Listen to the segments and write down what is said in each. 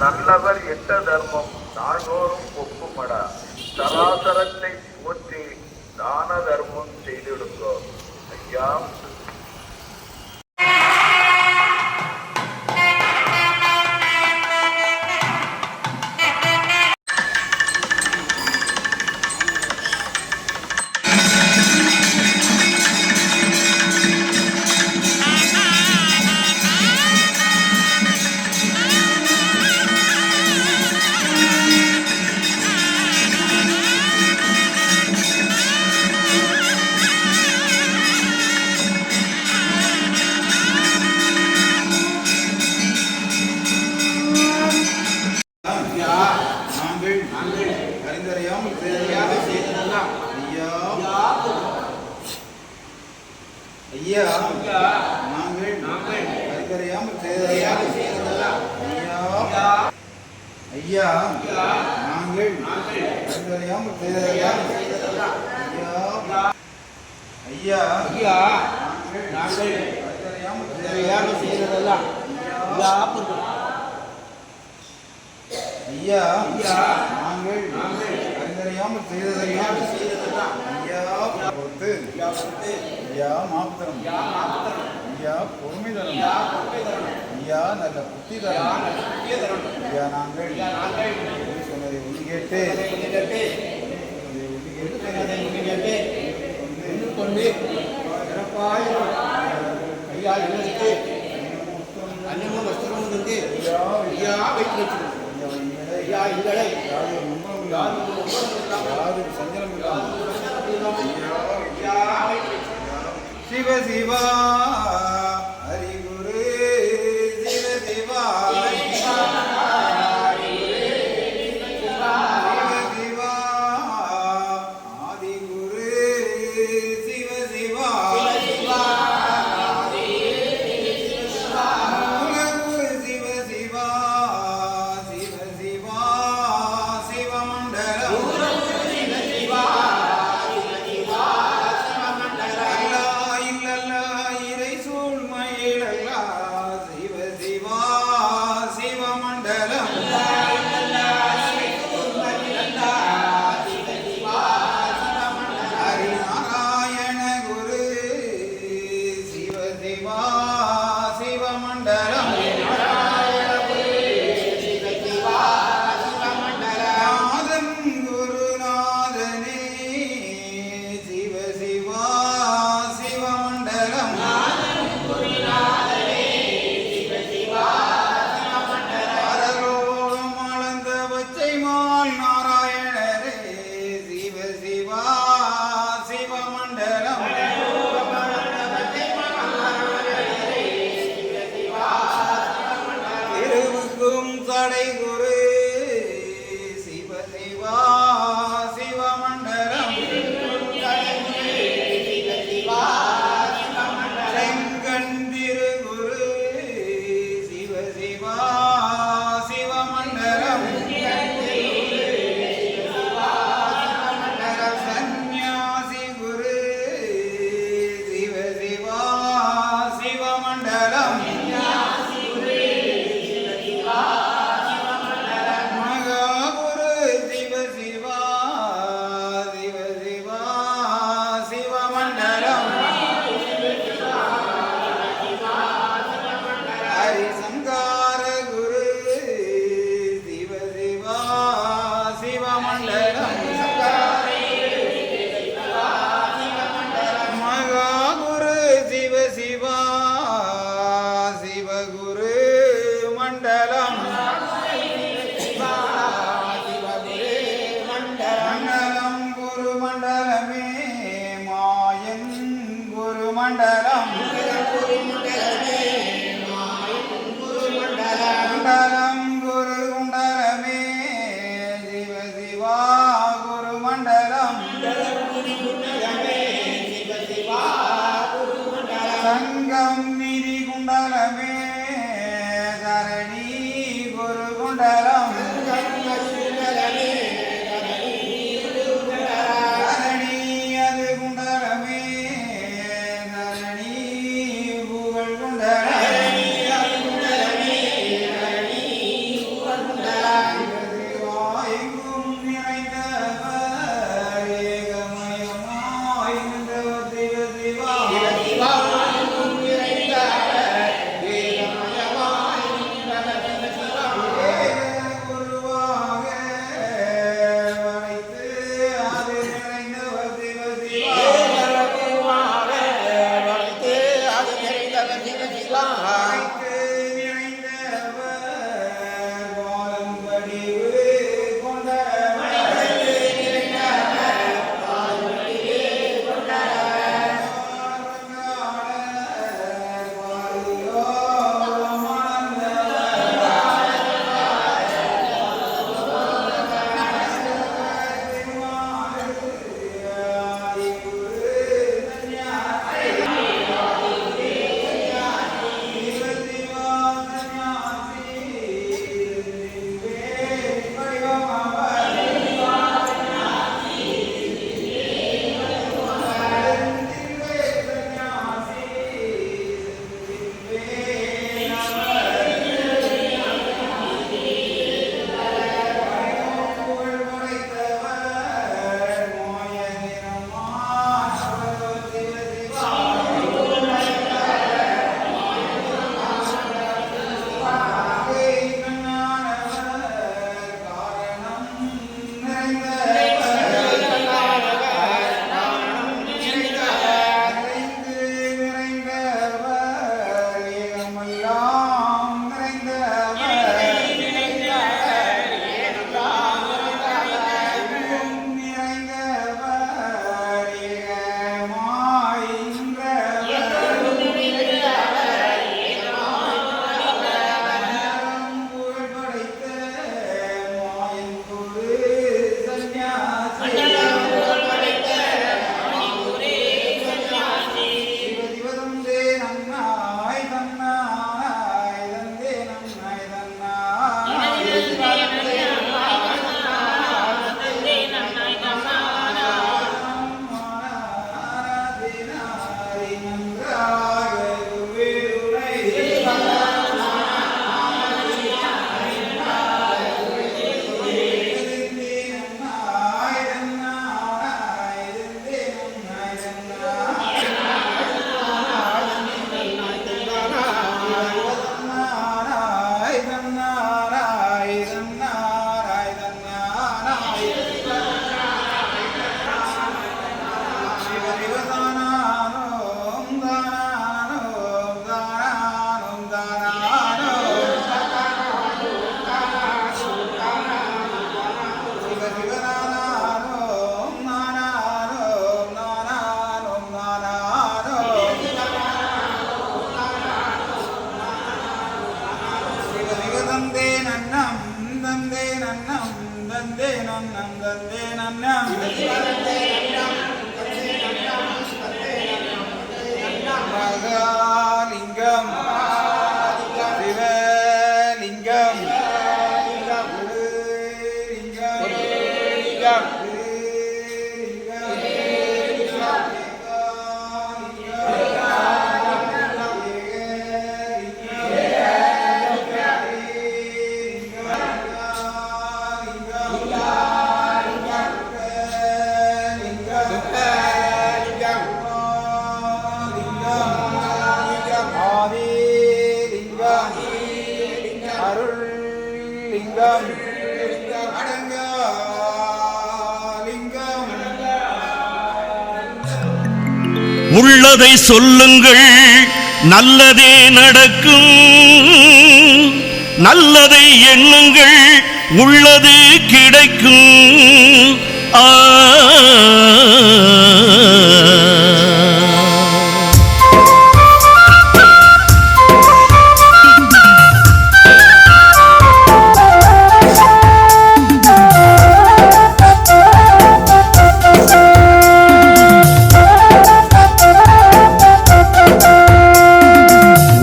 நல்லவர் எட்ட தர்மம் நாள்தோறும் ஒப்புமடா. சராசரத்தை போற்றி தான தர்மம் செய்திடுங்கோ. ஐயா ஐயா நாங்கள் அறிந்தறியாமல் செய்ததெல்லாம் ஐயா நாங்கள் அறிந்தறியாமல் செய்ததெல்லாம் ஐயா நாங்கள் அறிந்தறியாமல் செய்ததெல்லாம் ஐயா நாங்கள் அறிந்தறியாமல் செய்ததெல்லாம் ஐயா பொறுத்து ஐயா மாத்திரம் ஐயா பொறுமை தரும் ஐயா நல்ல புத்தி தரும் ஐயா நாங்கள் சொன்னதை ஒன்று கேட்டு கொண்டு சிறப்பாயிரம் ஐயா எங்களுக்கு அன்னமும் வஸ்திரமும் இருந்து ஐயா வைத்து வச்சிருக்கோம் ஐயா எங்களை யாரும் சஞ்சலம் சிவ சிவா ஹரிகுரு சிவ சிவா சங்கம் நிதி குண்டலமே தரணி குரு குண்டலம் தரணி அது குண்டலமே தரணி புகழ் குண்டலம் மகாலிங்கம் சிவலிங்கம் அருள்லிங்கம் அடங்கலிங்கம் உள்ளதை சொல்லுங்கள் நல்லதே நடக்கும் நல்லதை எண்ணுங்கள் உள்ளது கிடைக்கும்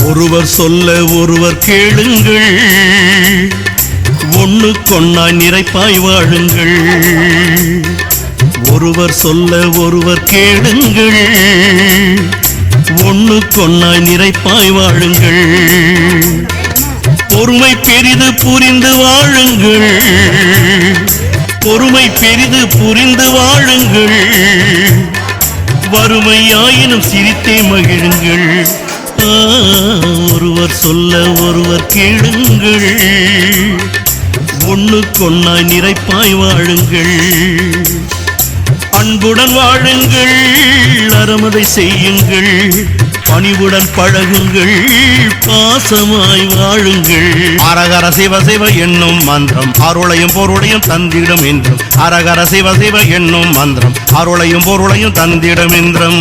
ஒருவர் சொல்ல ஒருவர் கேளுங்கள் ஒண்ணுக்கொன்னாய் நிறைப்பாய் வாழுங்கள் ஒருவர் சொல்ல ஒருவர் கேளுங்கள் ஒண்ணுக்கொன்னாய் நிறைப்பாய் வாழுங்கள் பொறுமை பெரிது புரிந்து வாழுங்கள் பொறுமை பெரிது புரிந்து வாழுங்கள் வறுமையாயினும் சிரித்தே மகிழுங்கள் ஒருவர் சொல்ல ஒருவர் கேளுங்கள் ஒண்ணுக்கொன்னாய் நிறைப்பாய் வாழுங்கள் அன்புடன் வாழுங்கள் அறமதை செய்யுங்கள் பணிவுடன் பழகுங்கள் பாசமாய் வாழுங்கள் அரகர சிவ சிவ என்னும் மந்திரம் அருளையும் பொருளையும் தந்திடும் என்றும் அரகர சிவ சிவ என்னும் மந்திரம் அருளையும் பொருளையும் தந்திடும் என்றும்